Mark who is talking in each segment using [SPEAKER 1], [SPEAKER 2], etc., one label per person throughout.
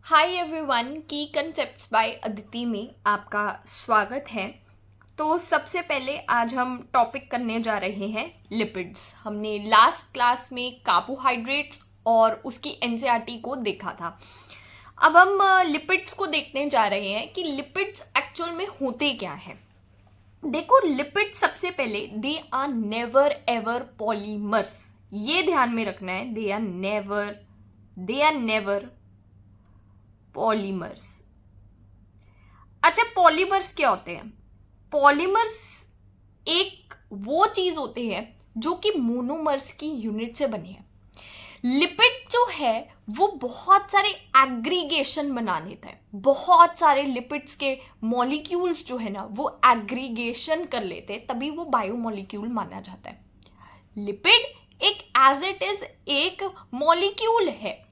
[SPEAKER 1] Hi everyone, की concepts bye Aditi में आपका स्वागत है। तो सबसे पहले आज हम टॉपिक करने जा रहे हैं लिपिड्स। हमने लास्ट क्लास में कार्बोहाइड्रेट्स और उसकी एनसीईआरटी को देखा था। अब हम लिपिड्स को देखने जा रहे हैं कि लिपिड्स एक्चुअल में होते क्या हैं। देखो, लिपिड्स सबसे पहले they are never ever polymers. ये ध्यान में रखना है, दे आर नेवर पॉलीमर्स। अच्छा, पॉलीमर्स क्या होते हैं? पॉलीमर्स एक वो चीज होते हैं जो कि मोनोमर्स की यूनिट से बने हैं। लिपिड जो है वो बहुत सारे एग्रीगेशन बना लेता है। बहुत सारे लिपिड्स के मॉलिक्यूल्स जो है ना वो एग्रीगेशन कर लेते हैं, तभी वो बायोमॉलिक्यूल माना जाता है। लिपिड एक एज इट इज एक मॉलिक्यूल है,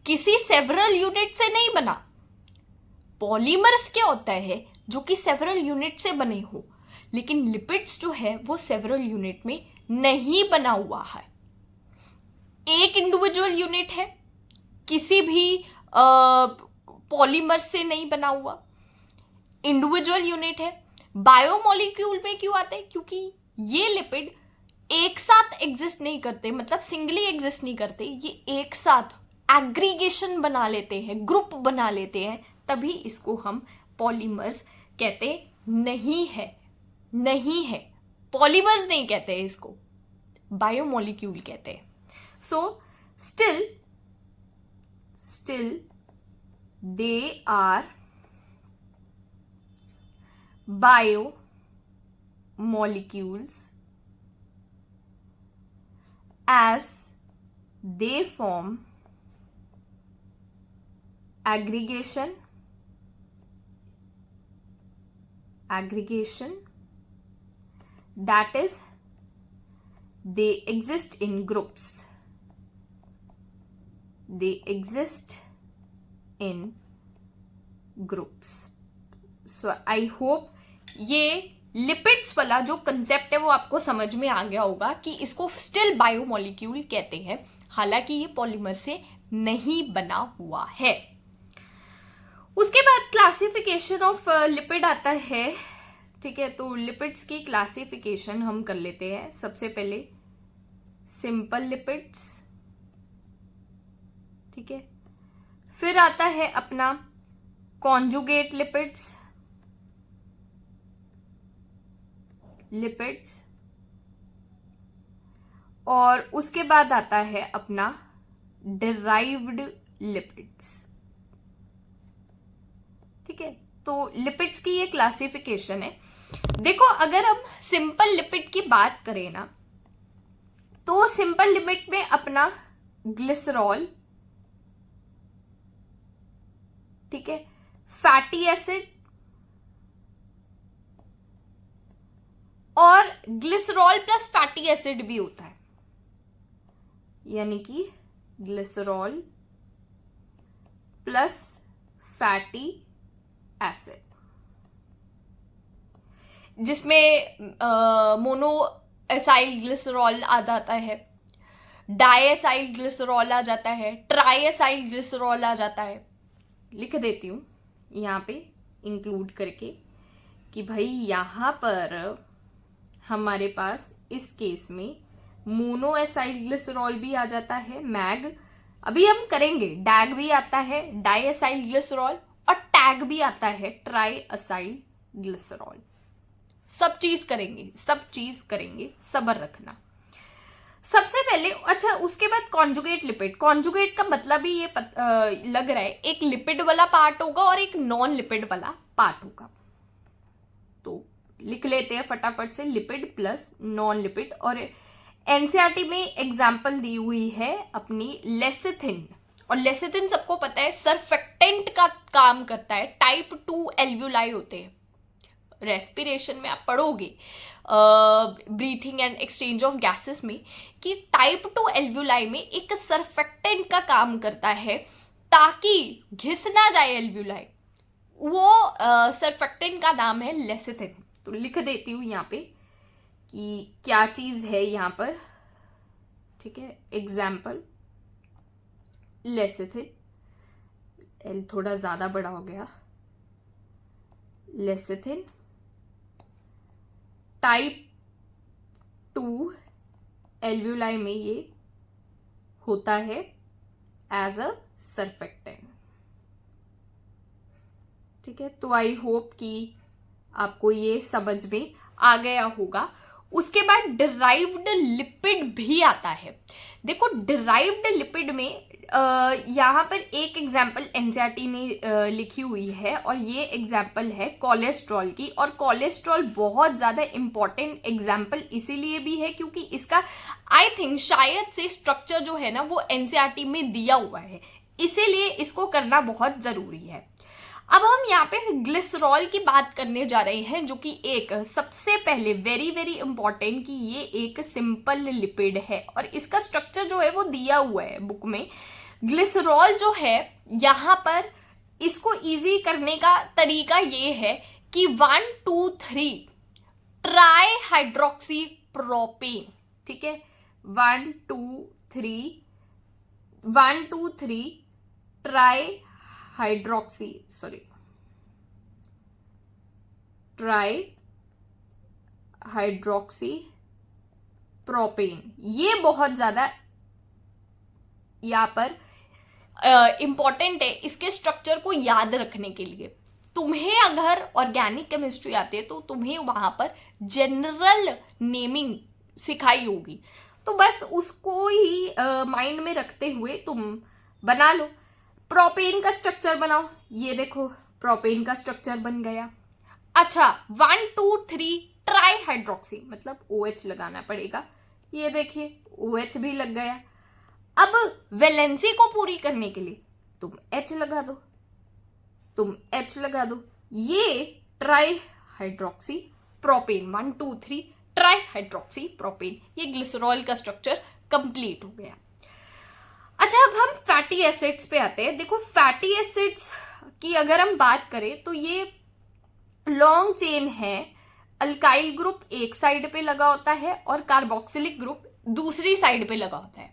[SPEAKER 1] किसी सेवरल यूनिट से नहीं बना। पॉलीमर्स क्या होता है जो कि सेवरल यूनिट से बने हो, लेकिन लिपिड्स जो है वो सेवरल यूनिट में नहीं बना हुआ है। एक इंडिविजुअल यूनिट है, किसी भी पॉलीमर से नहीं बना हुआ, इंडिविजुअल यूनिट है। बायोमॉलिक्यूल में क्यों आते हैं? क्योंकि ये लिपिड एक साथ एग्जिस्ट नहीं करते, मतलब सिंगली एग्जिस्ट नहीं करते, ये एक साथ एग्रीगेशन बना लेते हैं, ग्रुप बना लेते हैं, तभी इसको हम पॉलीमर्स कहते नहीं है। पॉलीमर्स नहीं कहते हैं इसको, बायोमॉलिक्यूल कहते हैं। So still they are biomolecules as they form aggregation that is they exist in groups. So I hope ये लिपिड्स वाला जो कंसेप्ट है वो आपको समझ में आ गया होगा कि इसको स्टिल बायोमॉलिक्यूल कहते हैं, हालांकि ये पॉलीमर से नहीं बना हुआ है। उसके बाद क्लासिफिकेशन ऑफ लिपिड आता है। ठीक है, तो लिपिड्स की क्लासिफिकेशन हम कर लेते हैं। सबसे पहले सिंपल लिपिड्स, ठीक है। फिर आता है अपना कॉन्जुगेट लिपिड्स, और उसके बाद आता है अपना डिराइव्ड लिपिड्स। ठीक है, तो लिपिड्स की ये क्लासिफिकेशन है। देखो, अगर हम सिंपल लिपिड की बात करें ना, तो सिंपल लिपिड में अपना ग्लिसरॉल, ठीक है, फैटी एसिड और ग्लिसरॉल प्लस फैटी एसिड भी होता है, यानी कि ग्लिसरॉल प्लस फैटी एसिड, जिसमें मोनो एसाइल ग्लिसरॉल आ जाता है, डाइएसाइल ग्लिसरॉल आ जाता है, ट्राइएसाइल ग्लिसरॉल आ जाता है। लिख देती हूं यहां पे इंक्लूड करके कि भाई यहां पर हमारे पास इस केस में मोनो एसाइल ग्लिसरॉल भी आ जाता है, मैग। अभी हम करेंगे, डैग भी आता है, डाइएसाइल ग्लिसरॉल, और टैग भी आता है, ट्राई असाइल ग्लिसरॉल। सब चीज करेंगे, सब्र रखना। सबसे पहले, अच्छा, उसके बाद कॉन्जुगेट लिपिड। कॉन्जुगेट का मतलब ही ये लग रहा है, एक लिपिड वाला पार्ट होगा और एक नॉन लिपिड वाला पार्ट होगा। तो लिख लेते हैं फटाफट से, लिपिड प्लस नॉन लिपिड। और एनसीईआरटी में एग्जाम्पल दी हुई है अपनी लेसिथिन, और लेसिथिन सबको पता है सरफेक्टेंट का काम करता है। टाइप 2 एल्व्यूलाई होते हैं, रेस्पिरेशन में आप पढ़ोगे breathing and exchange of gases में कि टाइप 2 एल्व्यूलाई में एक सरफेक्टेंट का काम करता है ताकि घिस ना जाए एल्व्यूलाई। वो सरफेक्टेंट का नाम है लेसिथिन। तो लिख देती हूं यहाँ पे कि क्या चीज है यहाँ पर, ठीक है। एग्जाम्पल लेसिथिन, एल थोड़ा ज्यादा बड़ा हो गया, लेसिथिन। टाइप 2 एल्व्यूलाई में ये होता है एज अ सर्फेक्टेंट। ठीक है, तो आई होप कि आपको ये समझ में आ गया होगा। उसके बाद डिराइव्ड लिपिड भी आता है। देखो डिराइव्ड लिपिड में यहाँ पर एक एग्जाम्पल एनसीईआरटी ने लिखी हुई है और ये एग्जाम्पल है कोलेस्ट्रॉल की। और कोलेस्ट्रॉल बहुत ज्यादा इंपॉर्टेंट एग्जाम्पल इसीलिए भी है क्योंकि इसका आई थिंक शायद से स्ट्रक्चर जो है ना वो एनसीईआरटी में दिया हुआ है, इसीलिए इसको करना बहुत जरूरी है। अब हम यहाँ पे ग्लिसरॉल की बात करने जा रहे हैं, जो कि एक सबसे पहले वेरी वेरी इंपॉर्टेंट कि ये एक सिंपल लिपिड है और इसका स्ट्रक्चर जो है वो दिया हुआ है बुक में। ग्लिसरॉल जो है यहाँ पर इसको इजी करने का तरीका ये है कि 1 2 3 ट्राई हाइड्रोक्सी प्रोपेन। ठीक है, 1 2 3 ट्राई हाइड्रोक्सी प्रोपेन। ये बहुत ज्यादा यहाँ पर इंपॉर्टेंट है इसके स्ट्रक्चर को याद रखने के लिए। तुम्हें अगर ऑर्गेनिक केमिस्ट्री आती है तो तुम्हें वहां पर जनरल नेमिंग सिखाई होगी, तो बस उसको ही माइंड में रखते हुए तुम बना लो। प्रोपेन का स्ट्रक्चर बनाओ, ये देखो प्रोपेन का स्ट्रक्चर बन गया। अच्छा 1 2 3 ट्राई हाइड्रोक्सी मतलब OH लगाना पड़ेगा, ये देखिए OH भी लग गया। अब वैलेंसी को पूरी करने के लिए तुम H लगा दो, ये try hydroxy propane 1 2 3 try hydroxy propane, ये ग्लिसरॉल का स्ट्रक्चर कंप्लीट हो गया। अच्छा अब हम फैटी एसिड्स पे आते हैं। देखो फैटी एसिड्स की अगर हम बात करें तो ये लॉन्ग चेन है। अल्काइल ग्रुप एक साइड पे लगा होता है और कार्बोक्सिलिक ग्रुप दूसरी साइड पे लगा होता है।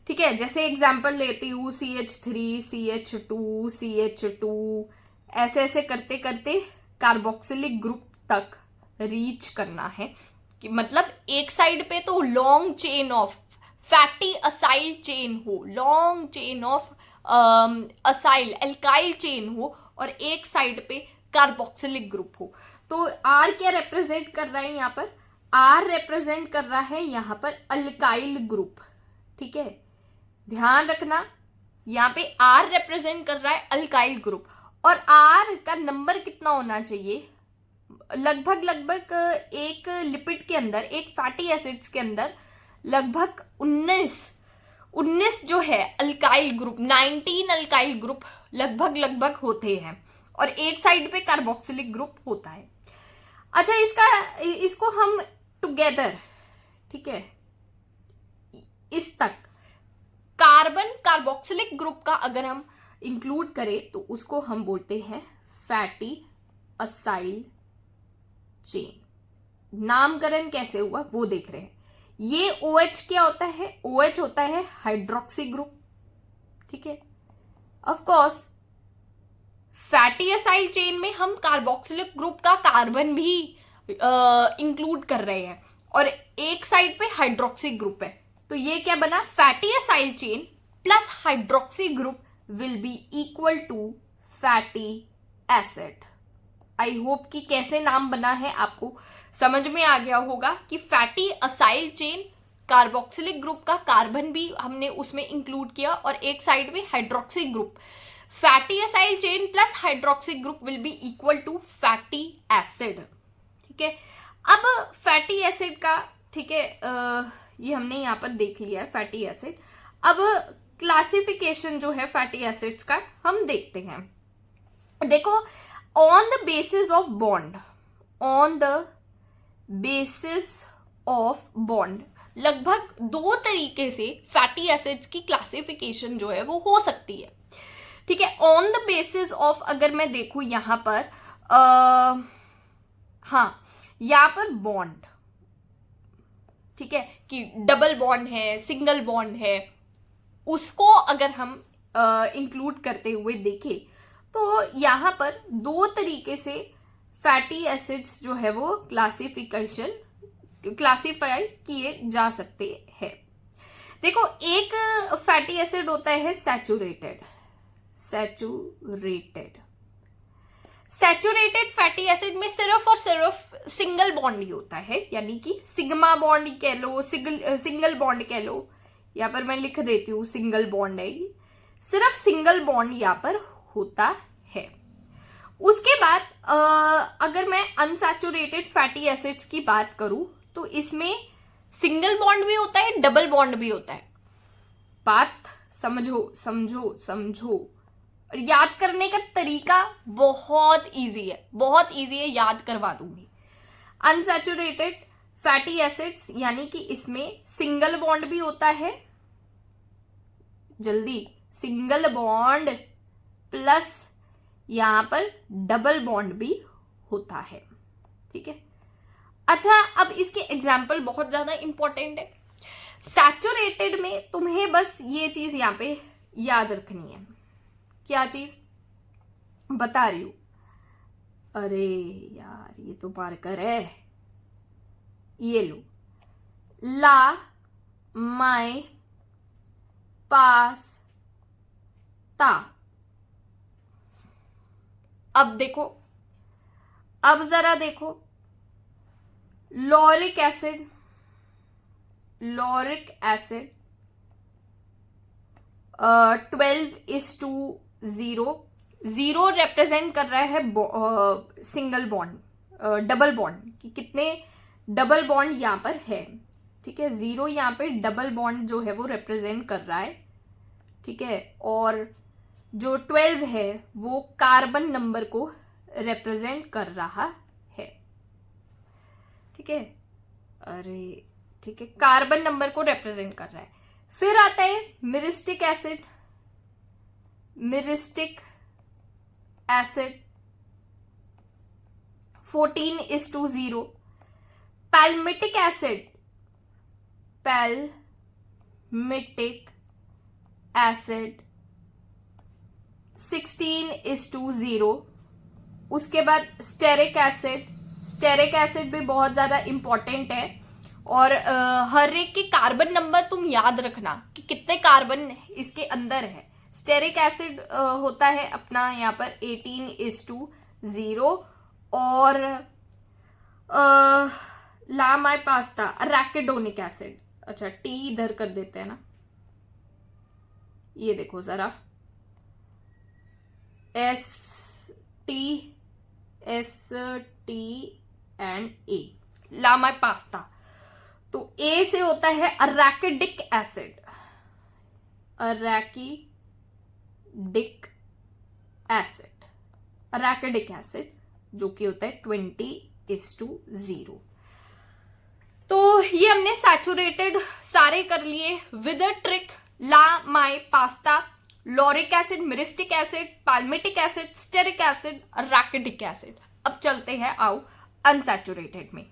[SPEAKER 1] ठीक है, जैसे एग्जांपल लेती हूँ CH3 CH2 CH2, ऐसे ऐसे करते करते कार्बोक्सिलिक ग्रुप तक रीच करना है कि मतलब एक साइड पे तो long chain of fatty acyl chain हो, long chain of acyl alkyl chain हो और एक साइड पे कार्बोक्सिलिक ग्रुप हो। तो R क्या रिप्रेजेंट कर रहा है यहाँ पर? R रिप्रेजेंट कर रहा है यहाँ पर अल्काइल ग्रुप। ठीक है, ध्यान रखना यहाँ पे R रिप्रेजेंट कर रहा है अल्काइल ग्रुप और R का नंबर कितना होना चाहिए? लगभग एक लिपिड के अंदर, एक फैटी एसिड्स के अंदर लगभग 19 जो है अल्काइल ग्रुप, 19 अल्काइल ग्रुप लगभग होते हैं और एक साइड पे कार्बोक्सिलिक ग्रुप होता है। अच्छा इसको हम टुगेदर, ठीक है, इस तक कार्बन कार्बोक्सिलिक ग्रुप का अगर हम इंक्लूड करें तो उसको हम बोलते हैं फैटी असाइल चेन। नामकरण कैसे हुआ वो देख रहे हैं। ये OH क्या होता है? OH होता है हाइड्रोक्सी ग्रुप। ठीक है, of course fatty acyl chain में हम कार्बोक्सिलिक ग्रुप का कार्बन भी इंक्लूड कर रहे हैं और एक साइड पे हाइड्रोक्सी ग्रुप है, तो ये क्या बना? Fatty acyl chain plus hydroxy group will be equal to fatty acid. I hope कि कैसे नाम बना है आपको समझ में आ गया होगा कि fatty acyl chain, carboxylic group का कार्बन भी हमने उसमें इंक्लूड किया और एक साइड में hydroxy group. Fatty acyl chain plus hydroxy group will be equal to fatty acid. ठीक है, अब फैटी एसिड का, ठीक है, ये हमने यहाँ पर देख लिया है फैटी एसिड। अब क्लासिफिकेशन जो है फैटी एसिड्स का हम देखते हैं। देखो on the basis of bond, लगभग 2 तरीके से फैटी एसिड्स की क्लासिफिकेशन जो है वो हो सकती है। ठीक है, ऑन द बेसिस ऑफ अगर मैं देखूं यहां पर यहां पर बॉन्ड, ठीक है, कि डबल बॉन्ड है, सिंगल बॉन्ड है, उसको अगर हम इंक्लूड करते हुए देखे तो यहाँ पर 2 तरीके से फैटी एसिड्स जो है वो क्लासिफाई किए जा सकते हैं। देखो, एक फैटी एसिड होता है सैचुरेटेड फैटी एसिड में सिर्फ और सिर्फ सिंगल बॉन्ड ही होता है, यानी कि सिग्मा बॉन्ड कह लो, सिंगल बॉन्ड कह लो, यहाँ पर मैं लिख देती हूँ सिंगल बॉन्ड है, सिर्फ सिंगल बॉन्ड यहाँ पर होता है। उसके बाद अगर मैं अनसैचुरेटेड फैटी एसिड्स की बात करूं तो इसमें सिंगल बॉन्ड भी होता है, डबल बॉन्ड भी होता है। बात समझो। और याद करने का तरीका बहुत इजी है, याद करवा दूंगी। अनसैचुरेटेड फैटी एसिड्स यानी कि इसमें सिंगल बॉन्ड भी होता है, जल्दी, सिंगल बॉन्ड प्लस यहां पर डबल बॉन्ड भी होता है। ठीक है, अच्छा, अब इसके एग्जाम्पल बहुत ज्यादा इंपॉर्टेंट है। सैचुरेटेड में तुम्हें बस ये चीज यहां पे याद रखनी है। क्या चीज बता रही हूं? अरे यार, ये तो मार्कर है, ये लो, ला माय पास ता। अब देखो, अब जरा देखो, लॉरिक एसिड 12:0 0 रिप्रेजेंट कर रहा है सिंगल बॉन्ड, डबल बॉन्ड कि कितने डबल बॉन्ड यहां पर है। ठीक है, 0 यहां पे डबल बॉन्ड जो है वो रिप्रेजेंट कर रहा है। ठीक है, और जो 12 है वो कार्बन नंबर को रिप्रेजेंट कर रहा है। ठीक है, अरे ठीक है, कार्बन नंबर को रिप्रेजेंट कर रहा है। फिर आता है मिरिस्टिक एसिड 14:0। पैल्मिटिक एसिड 16:0। उसके बाद स्टेरिक एसिड भी बहुत ज्यादा इंपॉर्टेंट है। और हर एक के कार्बन नंबर तुम याद रखना कि कितने कार्बन इसके अंदर है। स्टेरिक एसिड होता है अपना यहाँ पर 18:0। और लामाई पास्ता अराकिडोनिक एसिड, अच्छा टी इधर कर देते हैं ना, ये देखो जरा, ST एंड A, लामाई पास्ता। तो ए से होता है अराकिडिक एसिड जो कि होता है 20:0। तो ये हमने सैचुरेटेड सारे कर लिए with a trick. La my pasta, lauric acid, myristic acid, palmitic acid, stearic acid, arachidic acid. अब चलते हैं आओ अनसैचुरेटेड में।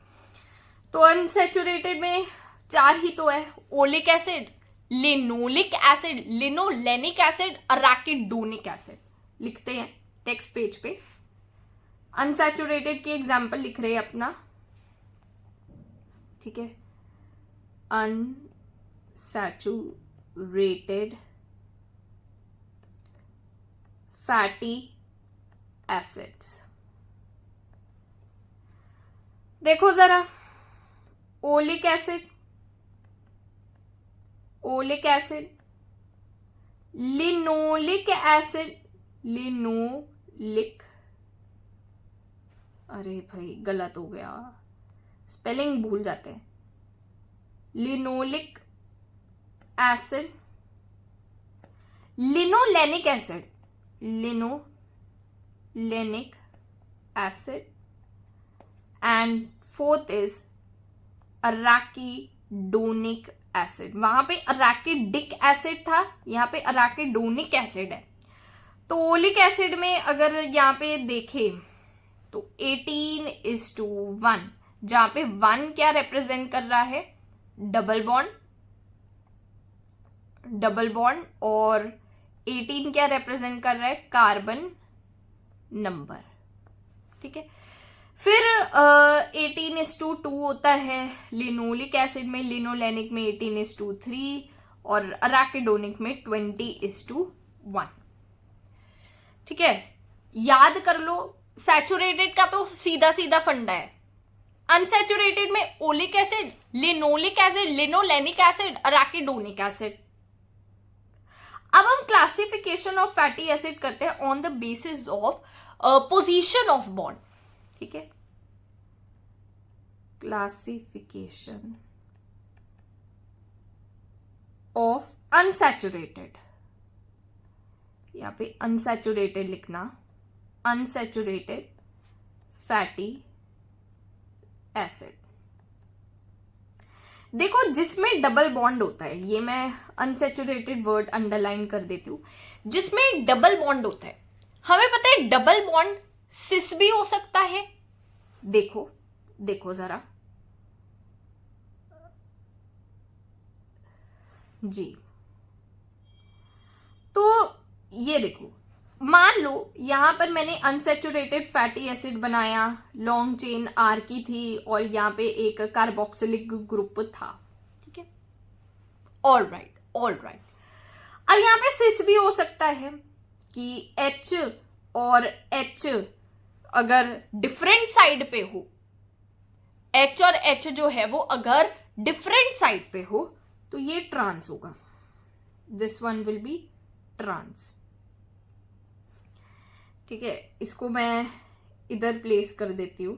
[SPEAKER 1] तो अनसैचुरेटेड में 4 ही तो है, oleic acid, linoleic acid, linolenic acid, अराकिडोनिक acid. लिखते हैं टेक्स्ट पेज पे। अनसैचुरेटेड की एग्जांपल लिख रहे हैं अपना। ठीक है, अनसैचुरेटेड फैटी एसिड्स। देखो जरा, ओलिक एसिड, लिनोलिक एसिड, अरे भाई गलत हो गया, स्पेलिंग भूल जाते हैं। Linoleic acid, linolenic acid, and fourth is अराकिडोनिक acid. वहां पे अराकिडिक एसिड था, यहाँ पे अराकिडोनिक एसिड है। तो ओलिक एसिड में अगर यहाँ पे देखें तो 18:1, जहां पे 1 क्या रिप्रेजेंट कर रहा है, डबल बॉन्ड, और 18 क्या रिप्रेजेंट कर रहा है? कार्बन नंबर, ठीक है। फिर 18:2 होता है लिनोलिक एसिड में, लिनोलेनिक में 18:3 और अराकिडोनिक में 20:1, ठीक है। याद कर लो, सैचुरेटेड का तो सीधा सीधा फंडा है। अनसैचुरेटेड में oleic acid, linoleic acid, linolenic acid, अराकिडोनिक acid. अब हम क्लासिफिकेशन ऑफ फैटी एसिड करते हैं on the basis of position of bond, ठीक है। क्लासिफिकेशन ऑफ अनसैचुरेटेड, यहां पे अनसैचुरेटेड लिखना, अनसैचुरेटेड फैटी एसिड। देखो, जिसमें डबल बॉन्ड होता है, ये मैं अनसैचुरेटेड वर्ड अंडरलाइन कर देती हूं, जिसमें डबल बॉन्ड होता है, हमें पता है डबल बॉन्ड सिस भी हो सकता है। देखो देखो जरा जी, तो ये देखो, मान लो यहां पर मैंने अनसैचुरेटेड फैटी एसिड बनाया, लॉन्ग चेन आर की थी और यहां पे एक कार्बोक्सिलिक ग्रुप था, ठीक है। All right, all right. अब यहां पे सिस भी हो सकता है कि H और H अगर डिफरेंट साइड पे हो, H और H जो है वो अगर डिफरेंट साइड पे हो तो ये ट्रांस होगा, this one will be trans, ठीक है। इसको मैं इधर प्लेस कर देती हूं,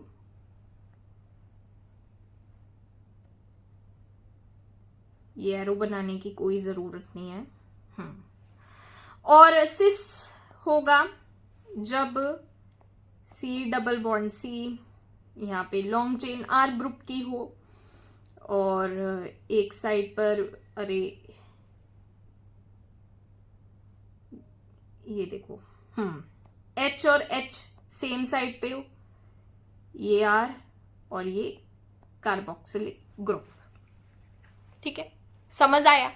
[SPEAKER 1] ये एरो बनाने की कोई जरूरत नहीं है। और सिस होगा जब C डबल बॉन्ड C यहाँ पे लॉन्ग चेन R ग्रुप की हो और एक साइड पर, अरे ये देखो, H और H सेम साइड पे हो, ये R और ये कार्बोक्सिलिक ग्रुप, ठीक है। समझ आया?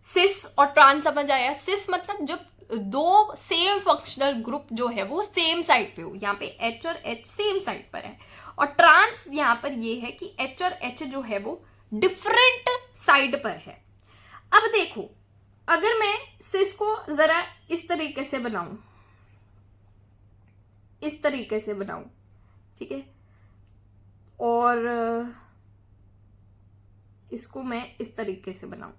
[SPEAKER 1] सिस और ट्रांस समझ आया? सिस मतलब जब दो सेम फंक्शनल ग्रुप जो है वो सेम साइड पे हो, यहाँ पे H और H सेम साइड पर है, और ट्रांस यहाँ पर ये है कि H और H जो है वो डिफरेंट साइड पर है। अब देखो, अगर मैं सिस को जरा इस तरीके से बनाऊं, इस तरीके से बनाऊं, ठीक है, और इसको मैं इस तरीके से बनाऊं,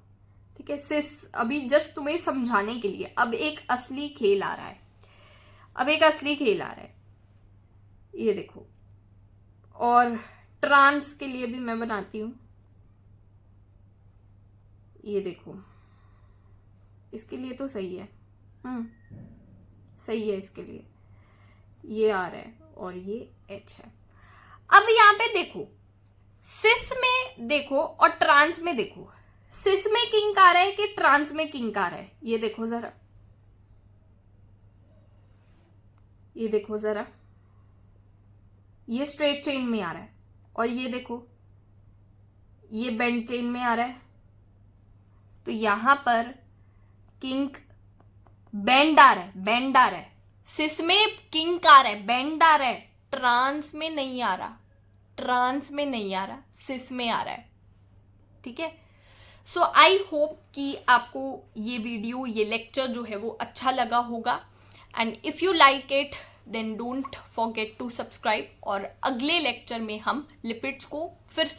[SPEAKER 1] ठीक है। सिस अभी जस्ट तुम्हें समझाने के लिए, अब एक असली खेल आ रहा है, अब एक असली खेल आ रहा है, ये देखो। और ट्रांस के लिए भी मैं बनाती हूं, ये देखो, इसके लिए तो सही है, सही है, इसके लिए ये आ रहा है और ये H है। अब यहां पे देखो, सिस में देखो और ट्रांस में देखो, सिस में किंक आ रहा है कि ट्रांस में किंक आ रहा है, ये देखो जरा, ये देखो जरा, ये स्ट्रेट चेन में आ रहा है और ये देखो, ये बेंड चेन में आ रहा है। तो यहां पर किंक बेंड आ रहा है, बेंड आ रहा है, सिस में किंक आ रहा है, बेंड आ रहा है, ट्रांस में नहीं आ रहा, ट्रांस में नहीं आ रहा, सिस में आ रहा है, ठीक है। सो आई होप कि आपको ये वीडियो, ये लेक्चर जो है वो अच्छा लगा होगा, and if you like it then don't forget to subscribe. और अगले लेक्चर में हम लिपिड्स को फिर से